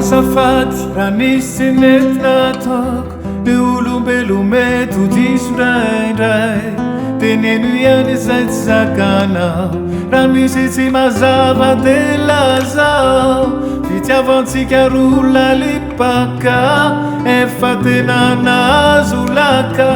azafady raha nisy nentinataoko ny olombelo mety ho diso ndraindray teneno ihany izay tsy zakanao raha misy tsy mazava de lazao fitiavantsika roa lalipaka efa tena nazo laka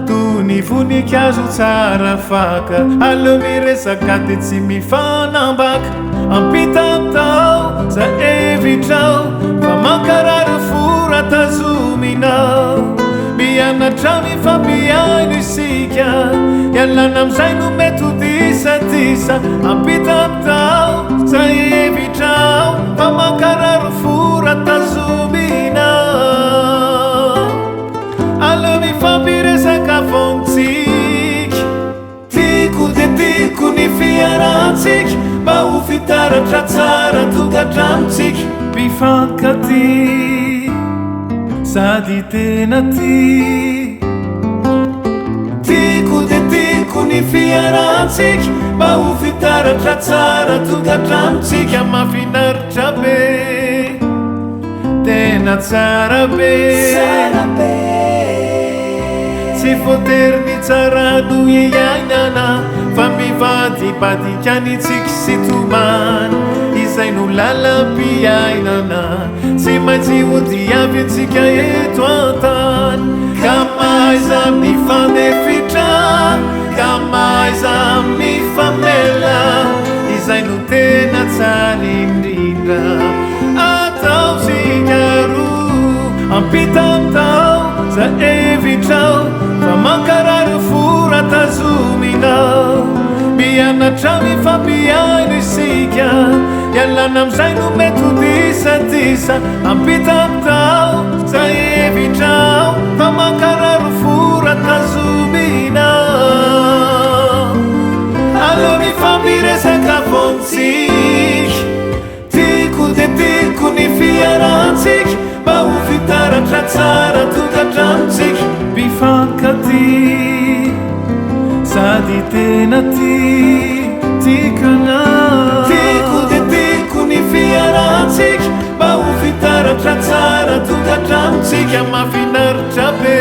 toy ny voninkazo tsara faka aleo miresaka de tsy mifanambaka ampitapitao za evitrao fa mankarary fora tazominao mianatra mifampiaino isika ialana amizay no mety ho disatisa ampitapitao za evitrao fa mankarary fora tazominao aleo mifampiresaka fontsika tiko de tiko ny fiarantsika mba ho fitaratra tsara tokatramotsika mpifankaty sady tena ty tiko de tiko ny fiarantsika mba ho fitaratra tsara tokatramotsika mafinaritra be tena tsara be tsy voatery ny tsarano iainana fa mivady badikanytsika sy tomany izay no lalam-piainana tsy maintsy hodiavy antsika eto an-tany ka maiza mifandefitra ka maiza mifamela izay no tena tsara indrindra ataotsika roa ampitapitao za evitrao fa mankarary fora tazominao mianatra mifampiaino isika ialana amizay no mety ho disatisa ampitapitao za evitrao fa mankarary fora tazominao aleo mifampiresaka fontsika tiko de tiko ny fiarantsika mba ho fitaratra tsara tokatramotsika mpifankaty sady tena ty tikanao tiko de tiko ny fiarantsika mba ho fitaratra tsara tokatramotsika mafinaritra be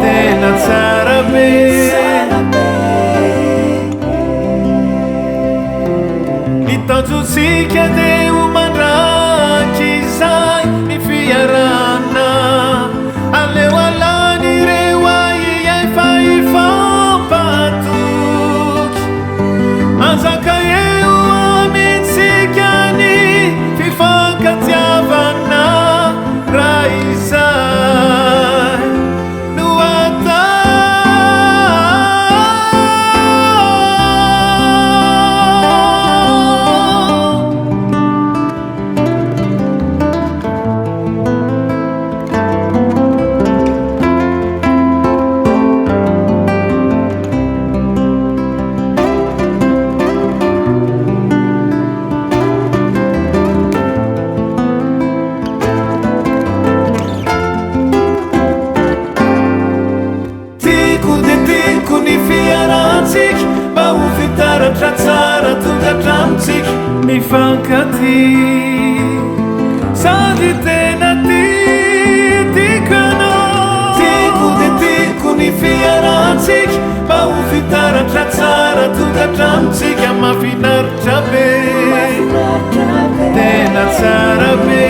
tena tsara be mitanjotsika de ho mandraky izay ny fiarana aleo alany ireo aiay fa ifampatoky manjaka eo amintsika ny fifankatiavana raha izay no atao tsara tokatramotsika mifankaty sady tena ty tikanao tiko de tiko ny fiarantsika mba ho fitaratra tsara tokatramotsika mafinaritra be tena tsara be